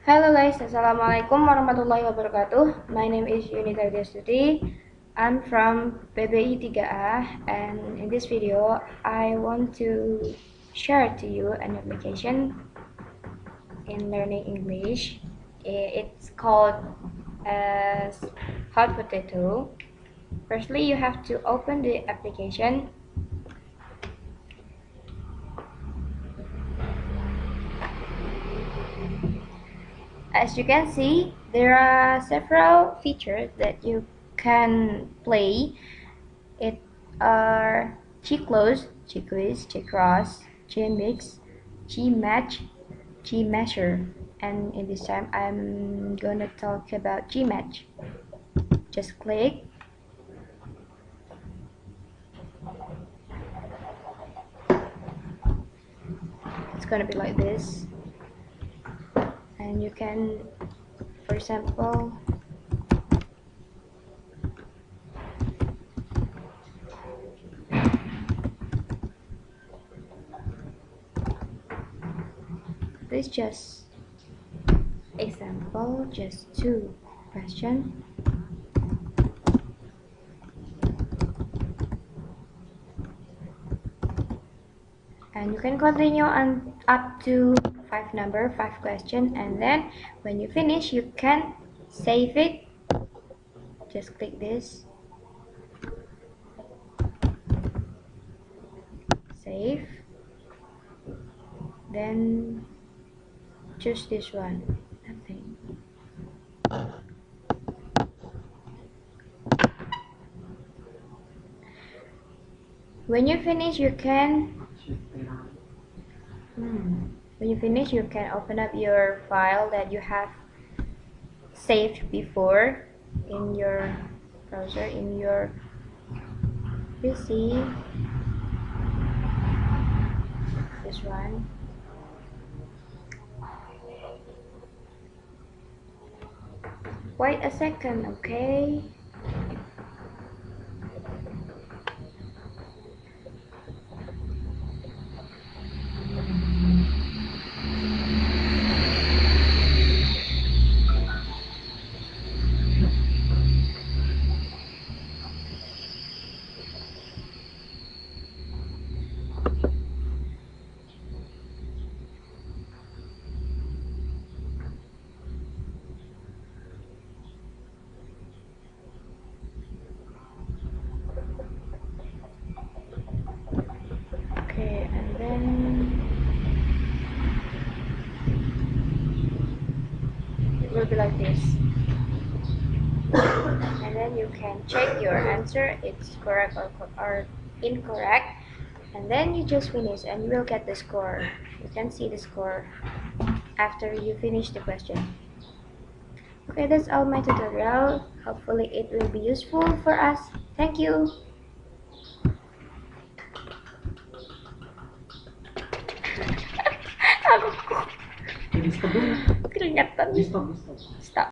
Hello guys, Assalamualaikum warahmatullahi wabarakatuh. My name is Yunita Widyastuti. I'm from PBI 3A, and in this video I want to share to you an application in learning English. It's called as Hot Potato. Firstly, you have to open the application. As you can see, there are several features that you can play. It are G close, G quiz, G cross, G mix, G match, G measure, and in this time I'm gonna talk about G match. Just click. It's gonna be like this, and you can, for example, this just example, just 2 questions. And you can continue on up to 5 questions, and then when you finish you can save it. Just click this, save, then choose this one, nothing. When you finish you can open up your file that you have saved before in your browser, in your PC. This one. Wait a second, okay? Okay, and then it will be like this. And then you can check your answer, it's correct or incorrect, and then you just finish and you will get the score. You can see the score after you finish the question. Okay, that's all my tutorial. Hopefully it will be useful for us. Thank you. Keringetan. Stop.